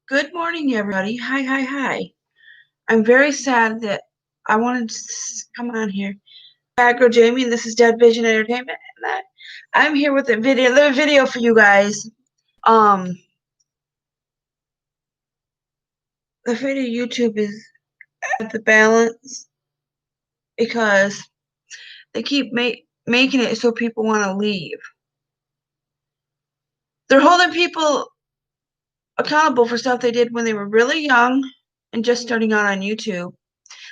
Good morning, everybody. Hi. I'm very sad that I wanted to come on here. Batgirljamie, and this is Dead Vision Entertainment, and I'm here with a video for you guys. Um, the video YouTube is at the balance because they keep making it so people want to leave. They're holding people accountable for stuff they did when they were really young and just starting out on YouTube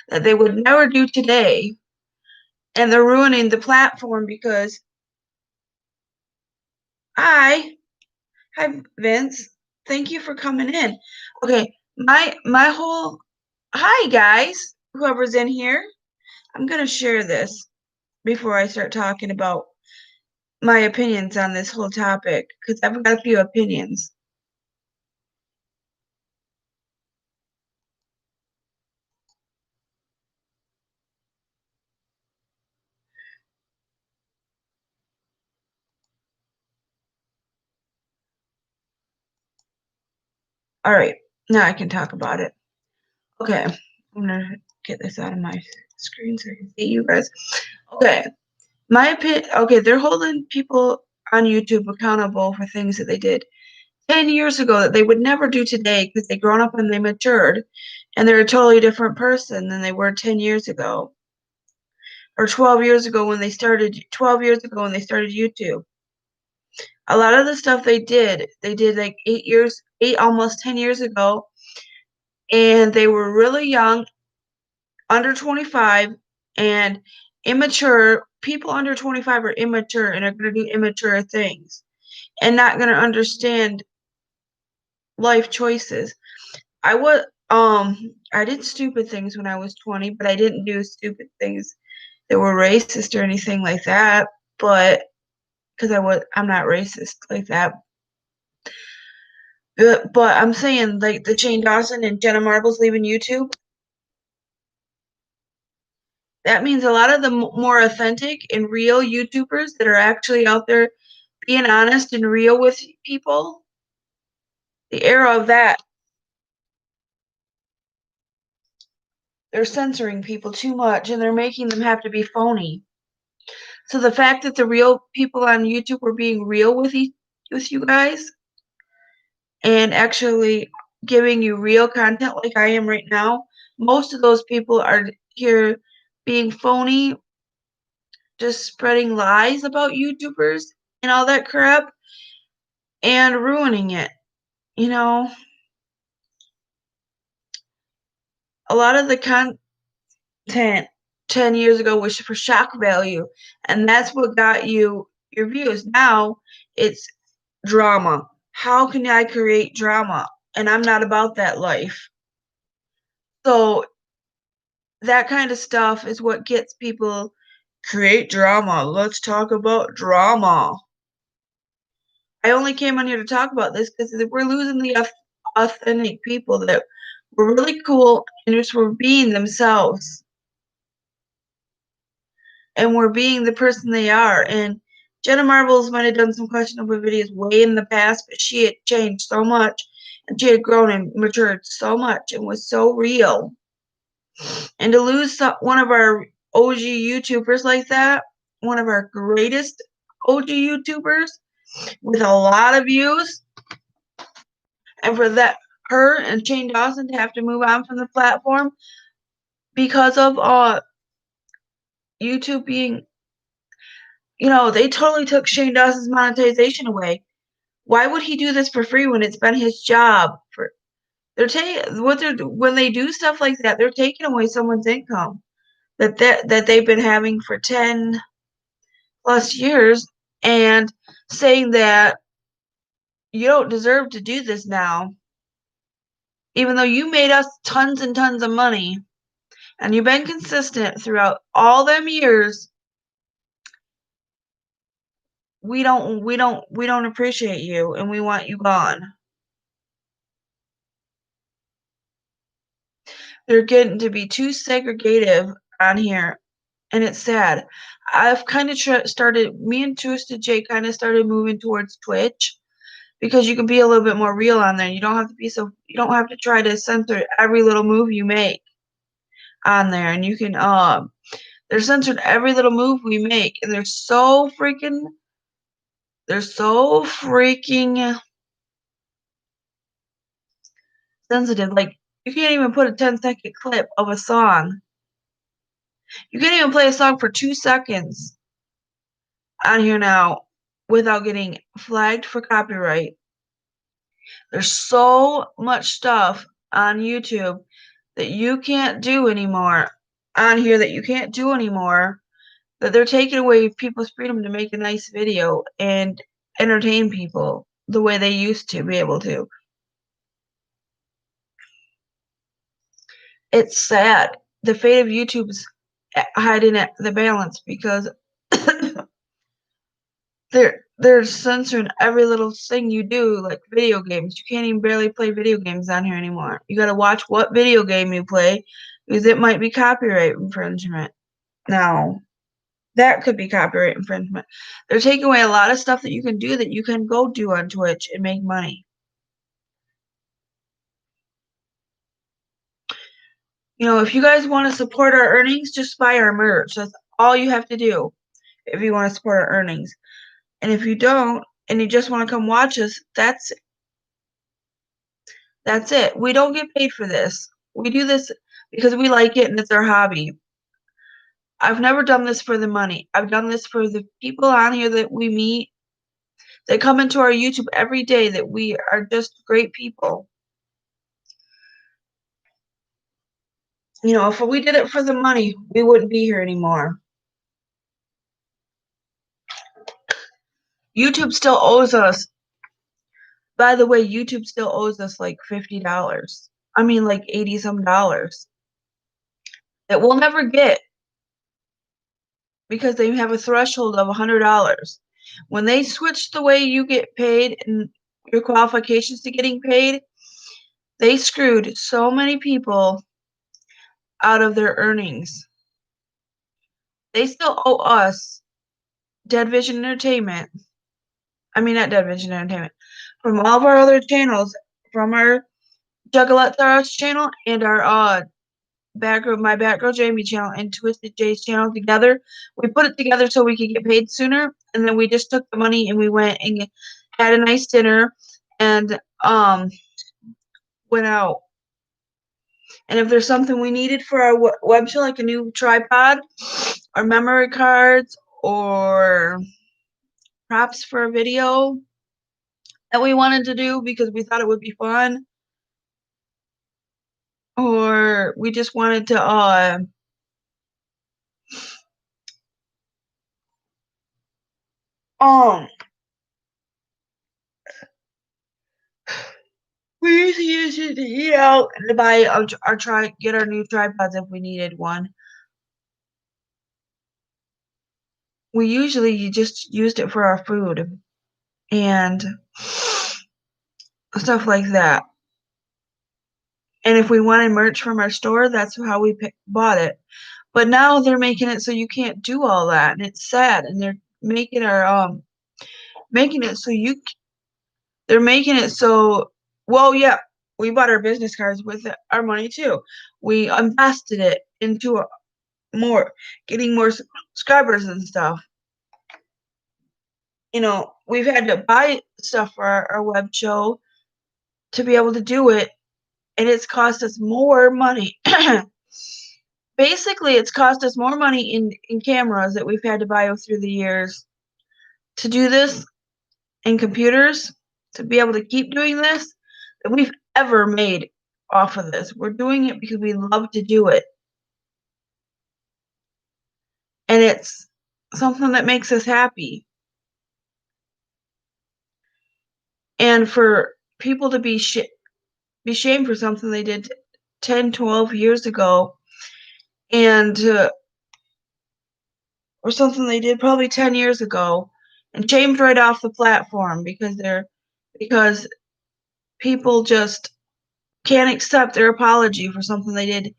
that they would never do today. And they're ruining the platform because hi Vince. Thank you for coming in. Okay, my whole hi guys, whoever's in here. I'm gonna share this before I start talking about my opinions on this whole topic because I've got a few opinions. All right, now I can talk about it. Okay, I'm gonna get this out of my screen so I can see you guys. Okay, my opinion. Okay, they're holding people on YouTube accountable for things that they did 10 years ago that they would never do today because they grown up and they matured and they're a totally different person than they were 10 years ago or 12 years ago when they started YouTube. A lot of the stuff they did like 8 almost 10 years ago, and they were really young, under 25, and immature. People under 25 are immature and are going to do immature things and not going to understand life choices. I did stupid things when I was 20, but I didn't do stupid things that were racist or anything like that. But because I'm not racist like that. But I'm saying like the Shane Dawson and Jenna Marbles leaving YouTube. That means a lot of the more authentic and real YouTubers that are actually out there being honest and real with people. The era of that. They're censoring people too much and they're making them have to be phony. So the fact that the real people on YouTube were being real with you guys and actually giving you real content like I am right now, most of those people are here being phony, just spreading lies about YouTubers and all that crap and ruining it. You know, a lot of the content 10 years ago was for shock value, and that's what got you your views. Now it's drama. How can I create drama? And I'm not about that life. So that kind of stuff is what gets people create drama. Let's talk about drama. I only came on here to talk about this because we're losing the authentic people that were really cool and just were being themselves. And were being the person they are. And Jenna Marbles might have done some questionable videos way in the past, but she had changed so much and she had grown and matured so much and was so real. And to lose one of our OG YouTubers like that, one of our greatest OG YouTubers with a lot of views, and for that her and Shane Dawson to have to move on from the platform because of YouTube being, they totally took Shane Dawson's monetization away. Why would he do this for free when it's been his job? When they do stuff like that, they're taking away someone's income that they've been having for 10 plus years and saying that you don't deserve to do this now, even though you made us tons and tons of money and you've been consistent throughout all them years. We don't appreciate you and we want you gone. They're getting to be too segregative on here, and it's sad. I've kind of started, me and Twisted J kind of started moving towards Twitch because you can be a little bit more real on there. You don't have to try to censor every little move you make on there, and you can they're censored every little move we make, and they're so freaking sensitive. Like, you can't even put a 10-second clip of a song. You can't even play a song for 2 seconds on here now without getting flagged for copyright. There's so much stuff on YouTube that you can't do anymore on here that they're taking away people's freedom to make a nice video and entertain people the way they used to be able to. It's sad. The fate of YouTube's hiding at the balance because they're censoring every little thing you do, like video games. You can't even barely play video games on here anymore. You gotta watch what video game you play because it might be copyright infringement. Now, that could be copyright infringement. They're taking away a lot of stuff that you can do that you can go do on Twitch and make money. You know, if you guys want to support our earnings, just buy our merch. That's all you have to do if you want to support our earnings. And if you don't, and you just want to come watch us, that's it. We don't get paid for this. We do this because we like it and it's our hobby. I've never done this for the money. I've done this for the people on here that we meet, that come into our YouTube every day, that we are just great people. You know, if we did it for the money, we wouldn't be here anymore. YouTube still owes us. By the way, YouTube still owes us like $50. I mean, like 80-some dollars that we'll never get because they have a threshold of $100. When they switch the way you get paid and your qualifications to getting paid, they screwed so many people out of their earnings. They still owe us, Dead Vision Entertainment. I mean, not Dead Vision Entertainment. From all of our other channels, from our Juggalettes Stars channel and our my Batgirljamie channel and Twisted J's channel together. We put it together so we could get paid sooner, and then we just took the money and we went and had a nice dinner and went out. And if there's something we needed for our web show, like a new tripod or memory cards or props for a video that we wanted to do because we thought it would be fun, or we just wanted to we usually use it to eat out and to buy get our new tripods if we needed one. We usually just used it for our food and stuff like that. And if we wanted merch from our store, that's how we bought it. But now they're making it so you can't do all that, and it's sad. And they're making it so well, yeah, we bought our business cards with our money too. We invested it into getting more subscribers and stuff. You know, we've had to buy stuff for our web show to be able to do it, and it's cost us more money. Basically, it's cost us more money in cameras that we've had to buy through the years to do this, and computers to be able to keep doing this, that we've ever made off of this. We're doing it because we love to do it. And it's something that makes us happy. And for people to be shamed for something they did 10, 12 years ago, and or something they did probably 10 years ago, and shamed right off the platform because people just can't accept their apology for something they did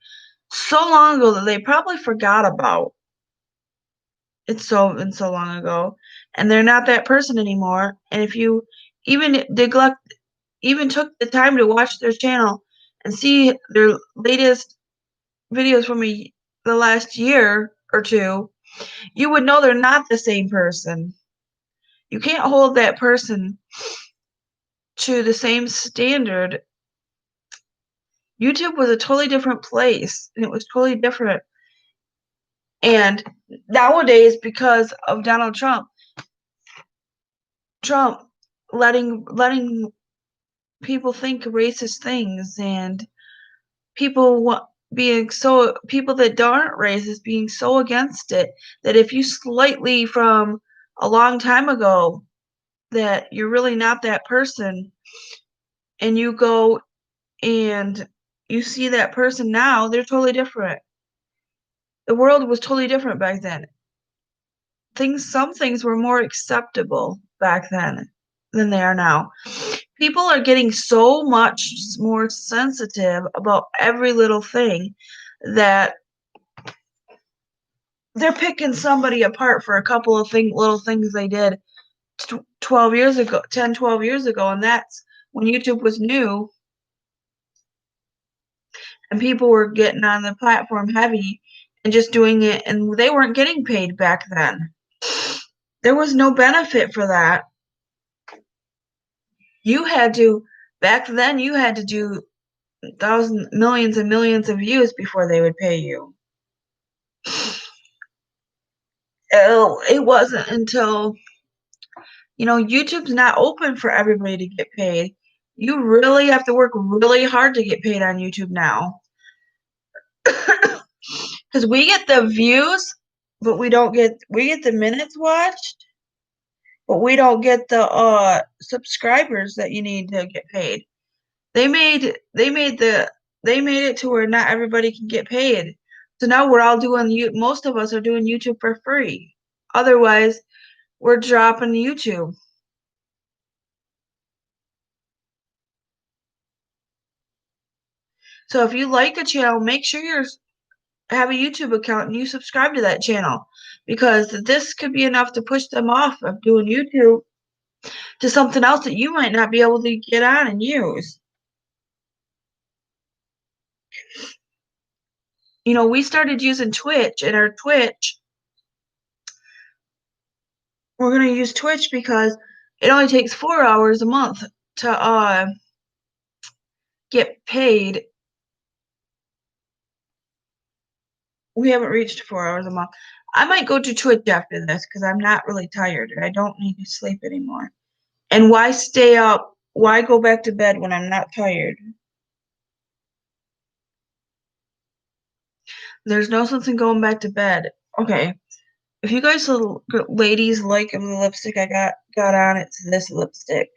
so long ago that they probably forgot about. It's so long ago, and they're not that person anymore. And if you even took the time to watch their channel and see their latest videos from the last year or two, you would know they're not the same person. You can't hold that person to the same standard. YouTube was a totally different place, and it was totally different. And nowadays, because of Donald Trump letting people think racist things, and people that aren't racist being so against it, that if you slightly from a long time ago that you're really not that person, and you go and you see that person now, they're totally different. The world was totally different back then. Some things were more acceptable back then than they are now. People are getting so much more sensitive about every little thing that they're picking somebody apart for a couple of little things they did 10, 12 years ago, and that's when YouTube was new and people were getting on the platform heavy and just doing it, and they weren't getting paid back then. There was no benefit for that. Back then you had to do millions and millions of views before they would pay you. It wasn't until, YouTube's not open for everybody to get paid. You really have to work really hard to get paid on YouTube now. Because we get the views, but we get the minutes watched, but we don't get the subscribers that you need to get paid. They made it to where not everybody can get paid. So now most of us are doing YouTube for free. Otherwise, we're dropping YouTube. So if you like a channel, make sure you have a YouTube account and you subscribe to that channel, because this could be enough to push them off of doing YouTube to something else that you might not be able to get on and use. We started using Twitch, and our Twitch, we're going to use Twitch because it only takes 4 hours a month to get paid. We haven't reached 4 hours a month. I might go to Twitch after this because I'm not really tired and I don't need to sleep anymore. And why stay up? Why go back to bed when I'm not tired? There's no sense in going back to bed. Okay. If you guys ladies like the lipstick I got on, it's this lipstick.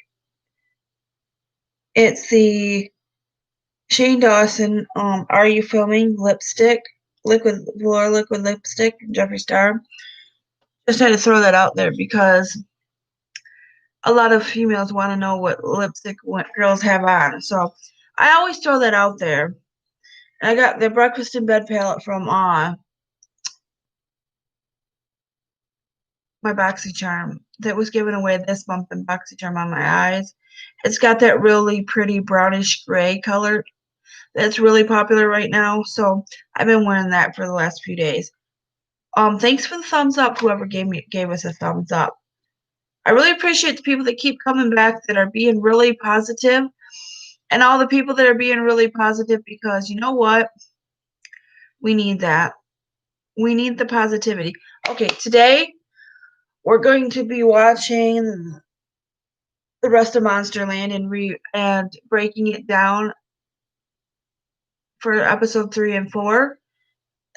It's the Shane Dawson Are You Filming lipstick, liquid lipstick from Jeffree Star. Just had to throw that out there because a lot of females want to know what lipstick girls have on. So I always throw that out there. And I got the Breakfast in Bed palette from my BoxyCharm that was given away this month in BoxyCharm on my eyes. It's got that really pretty brownish gray color that's really popular right now. So I've been wearing that for the last few days. Thanks for the thumbs up, whoever gave us a thumbs up. I really appreciate the people that keep coming back, that are being really positive, and all the people that are being really positive, because you know what? We need that. We need the positivity. Okay, today we're going to be watching the rest of Monsterland and breaking it down for episode 3 and 4.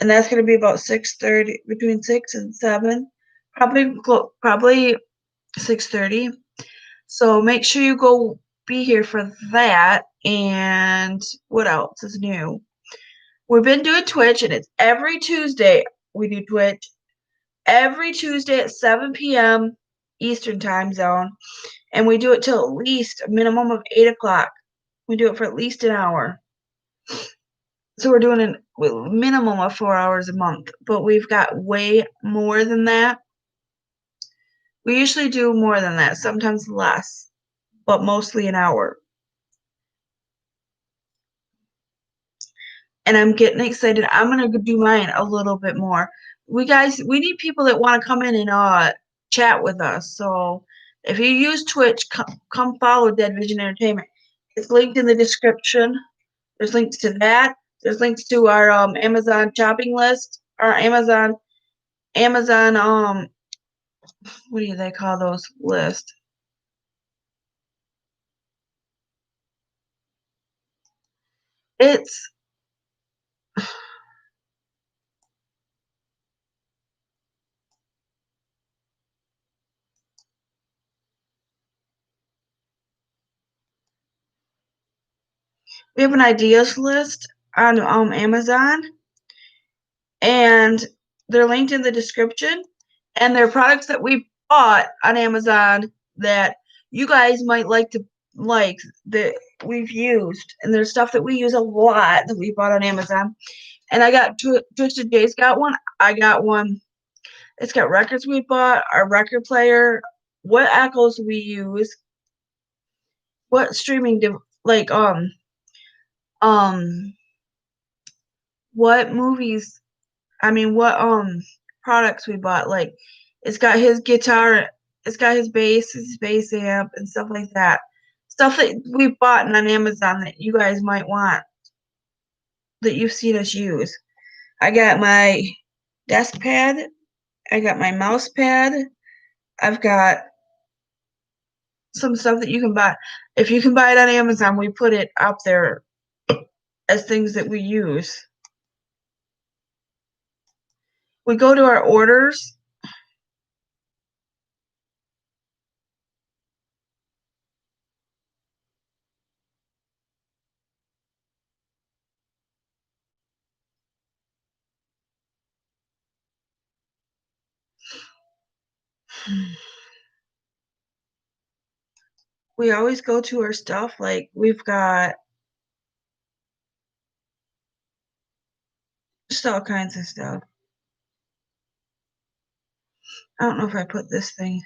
And that's going to be about 6:30, between 6 and 7, probably 6:30. So make sure you go be here for that. And what else is new? We've been doing Twitch, and it's every Tuesday we do Twitch. Every Tuesday at 7 p.m. Eastern time zone. And we do it till at least a minimum of 8 o'clock. We do it for at least an hour. So we're doing a minimum of 4 hours a month. But we've got way more than that. We usually do more than that, sometimes less. but mostly an hour. And I'm getting excited. I'm going to do mine a little bit more. We need people that want to come in and chat with us. So if you use Twitch, come follow Dead Vision Entertainment. It's linked in the description. There's links to that. There's links to our Amazon shopping list, our Amazon what do they call those lists? It's we have an ideas list on Amazon, and they're linked in the description, and they're products that we bought on Amazon that you guys might like that we've used, and there's stuff that we use a lot that we bought on Amazon. And I got Twisted J's got one. I got one. It's got records we bought, our record player, what echoes we use, what streaming what movies, what products we bought. Like, it's got his guitar, it's got his bass amp, and stuff like that. Stuff that we bought on Amazon that you guys might want, that you've seen us use. I got my desk pad. I got my mouse pad. I've got some stuff that you can buy. If you can buy it on Amazon, we put it up there as things that we use. We go to our orders. We always go to our stuff. Like, we've got just all kinds of stuff. I don't know if I put this thing.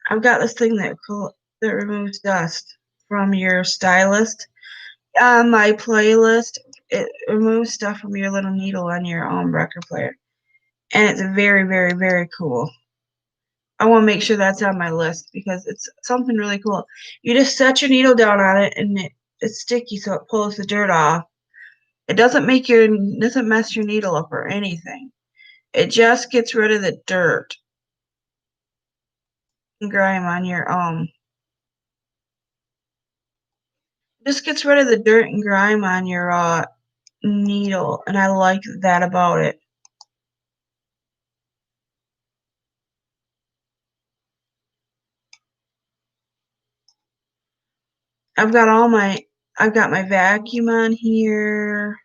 I've got this thing that removes dust from your stylist. On my playlist, it removes stuff from your little needle on your record player. And it's very, very, very cool. I want to make sure that's on my list because it's something really cool. You just set your needle down on it, and it's sticky, so it pulls the dirt off. It doesn't mess your needle up or anything. It just gets rid of the dirt and grime on your Just gets rid of the dirt and grime on your needle, and I like that about it. I've got my vacuum on here.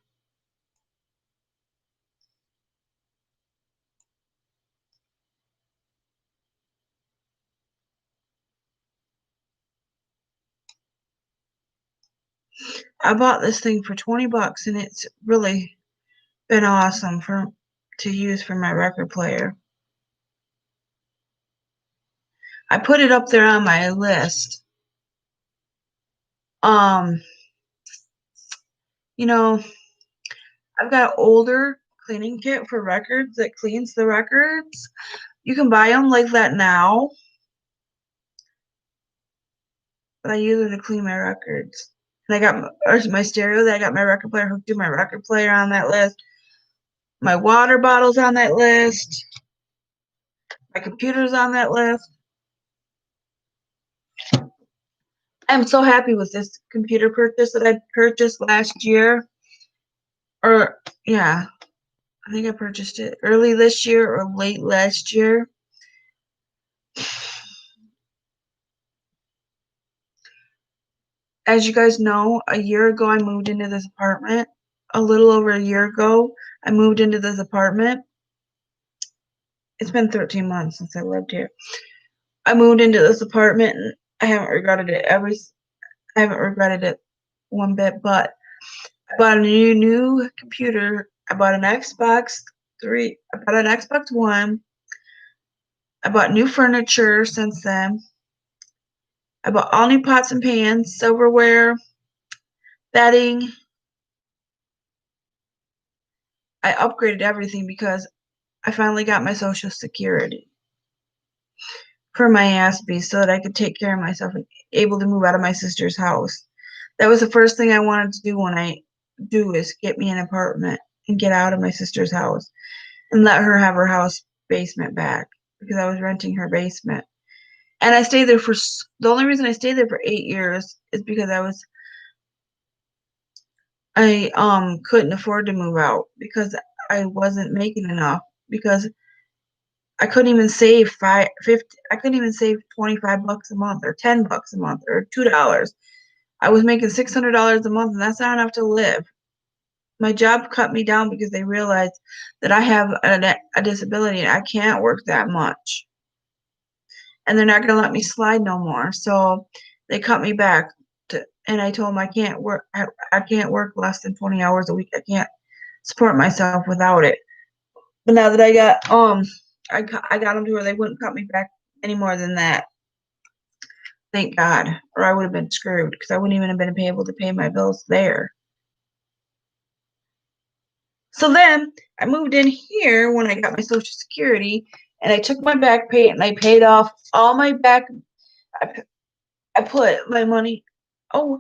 I bought this thing for $20, and it's really been awesome to use for my record player. I put it up there on my list. I've got an older cleaning kit for records that cleans the records. You can buy them like that now, but I use it to clean my records. And I got my stereo. I got my record player hooked to my record player on that list. My water bottle's on that list. My computer's on that list. I'm so happy with this computer purchase that I purchased last year. I think I purchased it early this year or late last year. As you guys know, a year ago I moved into this apartment. A little over a year ago, I moved into this apartment. It's been 13 months since I lived here. I moved into this apartment, and I haven't regretted it. I haven't regretted it one bit, but I bought a new computer. I bought an Xbox 3. I bought an Xbox One. I bought new furniture since then. I bought all new pots and pans, silverware, bedding. I upgraded everything because I finally got my Social Security for my ASB so that I could take care of myself and able to move out of my sister's house. That was the first thing I wanted to do when I do is get me an apartment and get out of my sister's house and let her have her house basement back because I was renting her basement. And I stayed there for the only reason I stayed there for 8 years is because I couldn't afford to move out because I wasn't making enough because I couldn't even save I couldn't even save $25 a month or $10 a month or $2. I was making $600 a month and that's not enough to live. My job cut me down because they realized that I have a disability and I can't work that much. And they're not going to let me slide no more. So they cut me back and I told them I can't work less than 20 hours a week. I can't support myself without it. But now that I got them to where they wouldn't cut me back any more than that. Thank God, or I would have been screwed because I wouldn't even have been able to pay my bills there. So then I moved in here when I got my Social Security, and I took my back pay and I paid off all my back. I put my money. Oh,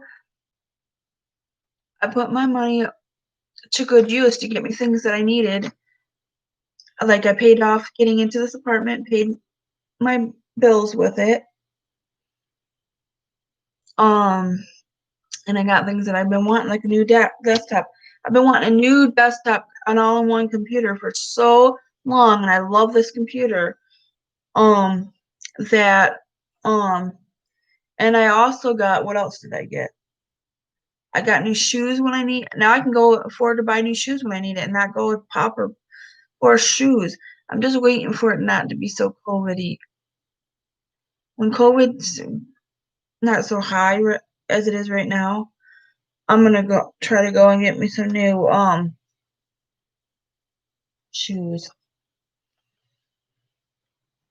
I put my money to good use to get me things that I needed. Like I paid off getting into this apartment, paid my bills with it. And I got things that I've been wanting, like a new desktop. I've been wanting a new desktop, an all-in-one computer for so long, and I love this computer. That and I also got, what else did I get? I got new shoes when I need. Now I can go afford to buy new shoes when I need it, and not go with Popper or shoes. I'm just waiting for it not to be so COVID-y. When COVID's not so high as it is right now, I'm gonna try to go and get me some new shoes.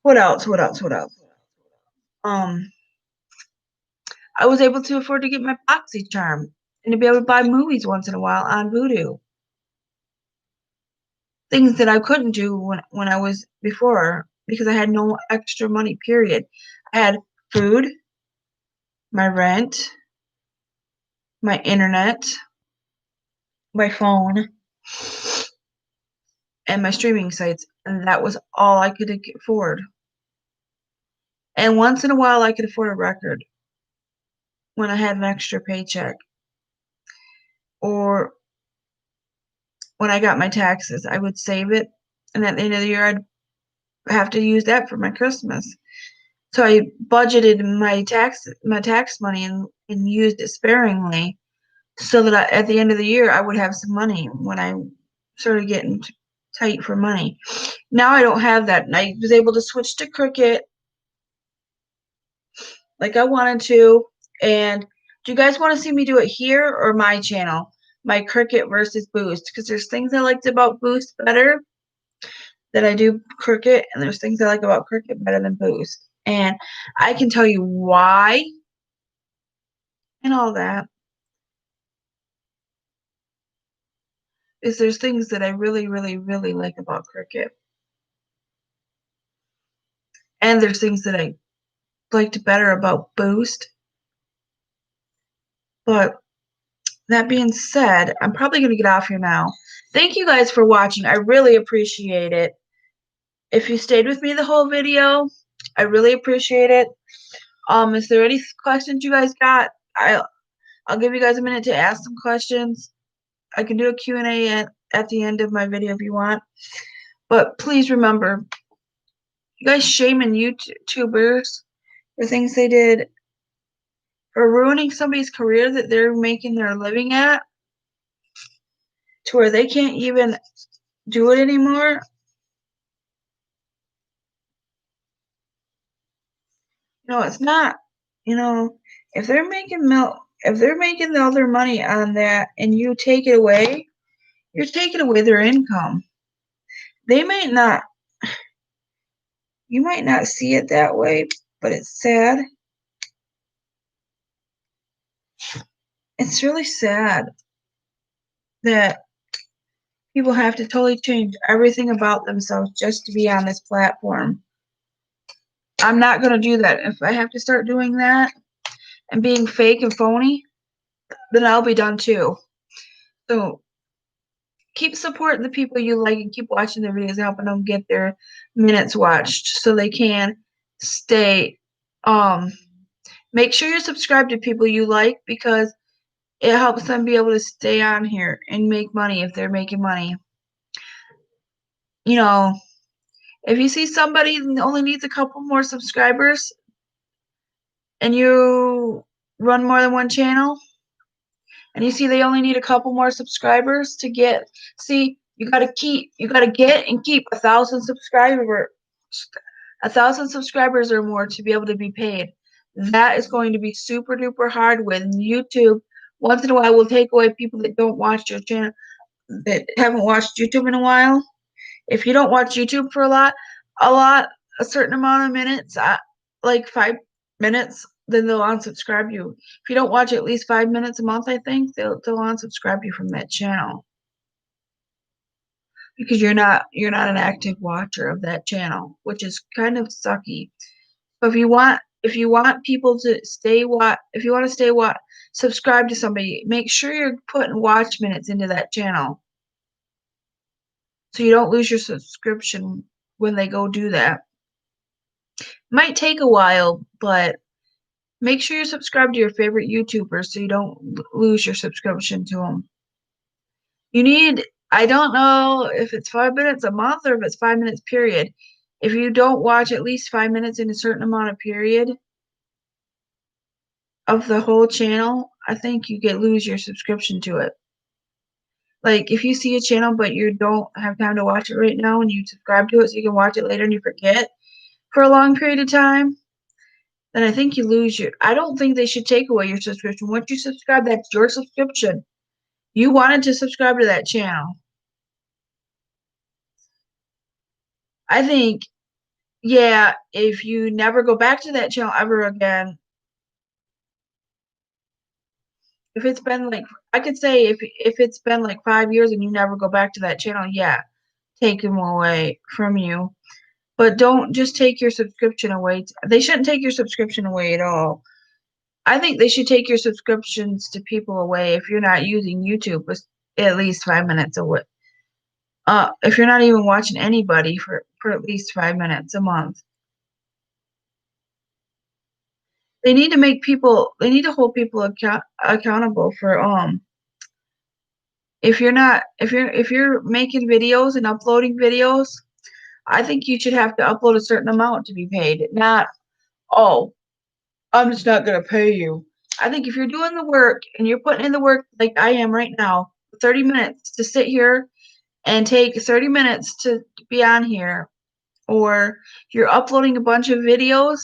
What else? I was able to afford to get my BoxyCharm and to be able to buy movies once in a while on Vudu. Things that I couldn't do when I was before because I had no extra money, period. I had food, my rent, my internet, my phone, and my streaming sites, and that was all I could afford. And once in a while, I could afford a record when I had an extra paycheck. Or when I got my taxes, I would save it, and at the end of the year, I'd have to use that for my Christmas. So I budgeted my tax money and used it sparingly, so that at the end of the year, I would have some money when I started getting tight for money. Now I don't have that, and I was able to switch to Cricut like I wanted to. And do you guys want to see me do it here or my channel? My Cricut versus Boost, because there's things I liked about Boost better that I do Cricut, and there's things I like about Cricut better than Boost. And I can tell you why and all that. Is there's things that I really, really, really like about Cricut. And there's things that I liked better about Boost. But that being said, I'm probably going to get off here now. Thank you guys for watching. I really appreciate it. If you stayed with me the whole video, I really appreciate it. Is there any questions you guys got? I'll give you guys a minute to ask some questions. I can do a Q&A at the end of my video if you want. But please remember, you guys shaming YouTubers for things they did, for ruining somebody's career that they're making their living at, to where they can't even do it anymore. No, it's not. If they're making if they're making all their money on that and you take it away, you're taking away their income. They might not, you might not see it that way, but it's sad. It's really sad that people have to totally change everything about themselves just to be on this platform. I'm not going to do that. If I have to start doing that and being fake and phony, then I'll be done too. So keep supporting the people you like and keep watching their videos, helping them get their minutes watched so they can stay. Make sure you're subscribed to people you like because it helps them be able to stay on here and make money if they're making money. You know, if you see somebody only needs a couple more subscribers and you run more than one channel, and you see they only need a couple more subscribers to get, you gotta get and keep 1,000 subscribers, 1,000 subscribers or more to be able to be paid. That is going to be super duper hard when YouTube once in a while will take away people that don't watch your channel, that haven't watched YouTube in a while. If you don't watch YouTube for a certain amount of minutes, like 5 minutes, then they'll unsubscribe you. If you don't watch at least 5 minutes a month, I think they'll unsubscribe you from that channel because you're not an active watcher of that channel, which is kind of sucky. But if you want people to subscribe to somebody, make sure you're putting watch minutes into that channel so you don't lose your subscription when they go do that. Might take a while, but make sure you're subscribed to your favorite YouTubers so you don't lose your subscription to them. I don't know if it's 5 minutes a month or if it's 5 minutes period. If you don't watch at least 5 minutes in a certain amount of period of the whole channel, I think you lose your subscription to it. Like if you see a channel but you don't have time to watch it right now and you subscribe to it so you can watch it later and you forget for a long period of time, then I think you lose I don't think they should take away your subscription. Once you subscribe, that's your subscription. You wanted to subscribe to that channel. I think, yeah, if you never go back to that channel ever again, if it's been like, I could say if it's been like 5 years and you never go back to that channel, yeah, take them away from you. But don't just take your subscription away. They shouldn't take your subscription away at all. I think they should take your subscriptions to people away if you're not using YouTube with at least 5 minutes away. If you're not even watching anybody for at least 5 minutes a month. They need to hold people accountable for if you're making videos and uploading videos, I think you should have to upload a certain amount to be paid. Not, oh, I'm just not gonna pay you. I think if you're doing the work and you're putting in the work like I am right now, 30 minutes to sit here and take 30 minutes to be on here, or you're uploading a bunch of videos,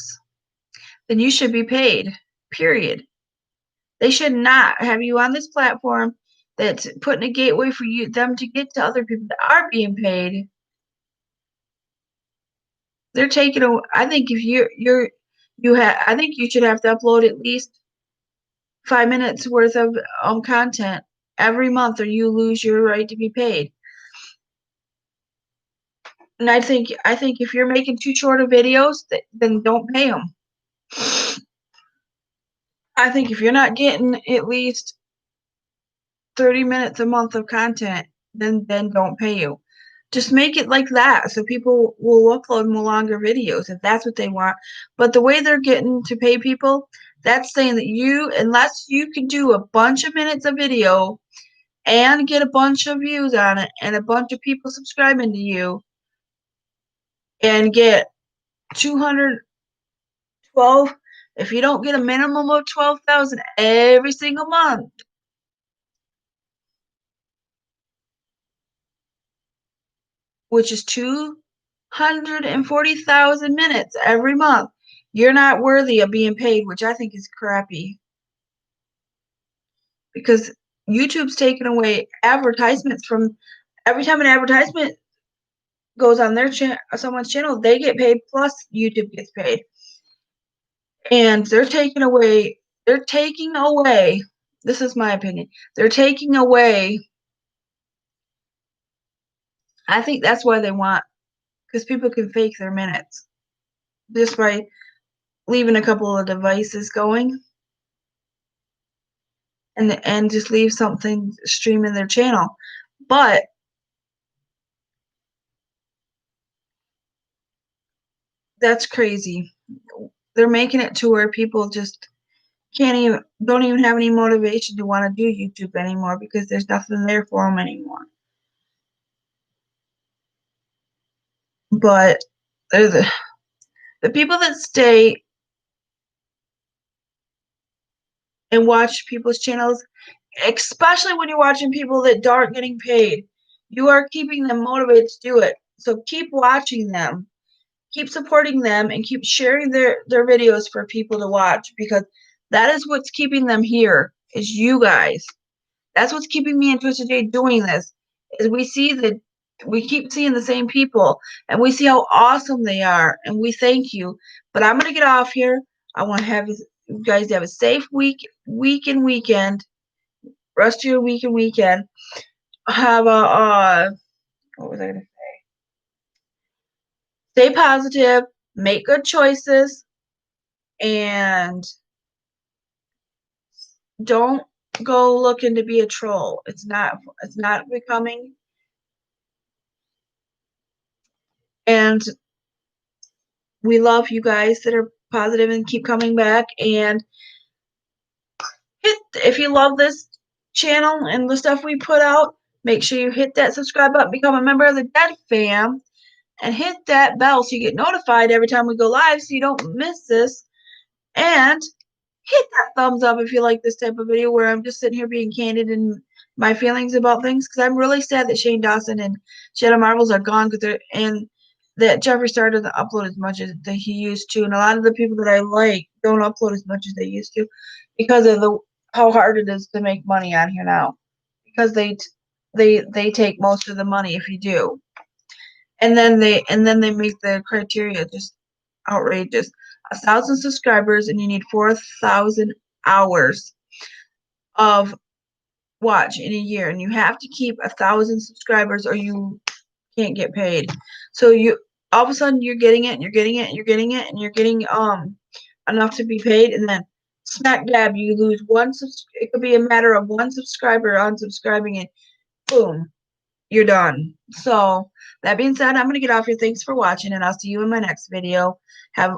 then you should be paid, period. They should not have you on this platform that's putting a gateway for them to get to other people that are being paid. They're taking away. I think if I think you should have to upload at least 5 minutes worth of content every month, or you lose your right to be paid. And I think if you're making too short of videos, then don't pay them. I think if you're not getting at least 30 minutes a month of content, then don't pay you. Just make it like that so people will upload more longer videos if that's what they want. But the way they're getting to pay people, that's saying that unless you can do a bunch of minutes of video and get a bunch of views on it and a bunch of people subscribing to you and get 212, if you don't get a minimum of 12,000 every single month, which is 240,000 minutes every month, you're not worthy of being paid, which I think is crappy. because YouTube's taken away advertisements from every time an advertisement goes on their someone's channel, they get paid plus YouTube gets paid. And they're taking away, this is my opinion, they're taking away, I think that's why they want, because people can fake their minutes just by leaving a couple of devices going and just leave something streaming their channel. But that's crazy. They're making it to where people just don't even have any motivation to want to do YouTube anymore because there's nothing there for them anymore. But they're the people that stay and watch people's channels, especially when you're watching people that aren't getting paid, you are keeping them motivated to do it. So keep watching them, keep supporting them, and keep sharing their videos for people to watch, because that is what's keeping them here, is you guys. That's what's keeping me and Twisted Jade doing this, is we keep seeing the same people, and we see how awesome they are, and we thank you. But I'm going to get off here. I want to have you guys have a safe week and weekend. Rest of your week and weekend. Have a, what was I going to say? Stay positive, make good choices, and don't go looking to be a troll. It's not becoming. And we love you guys that are positive and keep coming back. And if you love this channel and the stuff we put out, make sure you hit that subscribe button, become a member of the Dead Fam, and hit that bell so you get notified every time we go live so you don't miss this. And hit that thumbs up if you like this type of video where I'm just sitting here being candid in my feelings about things, because I'm really sad that Shane Dawson and Shadow Marvels are gone, and that Jeffree Star doesn't upload as much as he used to, and a lot of the people that I like don't upload as much as they used to because of how hard it is to make money on here now, because they take most of the money if you do, and then they make the criteria just outrageous. 1,000 subscribers and you need 4,000 hours of watch in a year, and you have to keep 1,000 subscribers or you can't get paid. So you all of a sudden you're getting it and you're getting it and you're getting it and you're getting enough to be paid, and then smack dab you lose one it could be a matter of one subscriber unsubscribing and boom, you're done. So that being said, I'm gonna get off here. Thanks for watching, and I'll see you in my next video. Have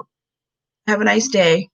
a nice day.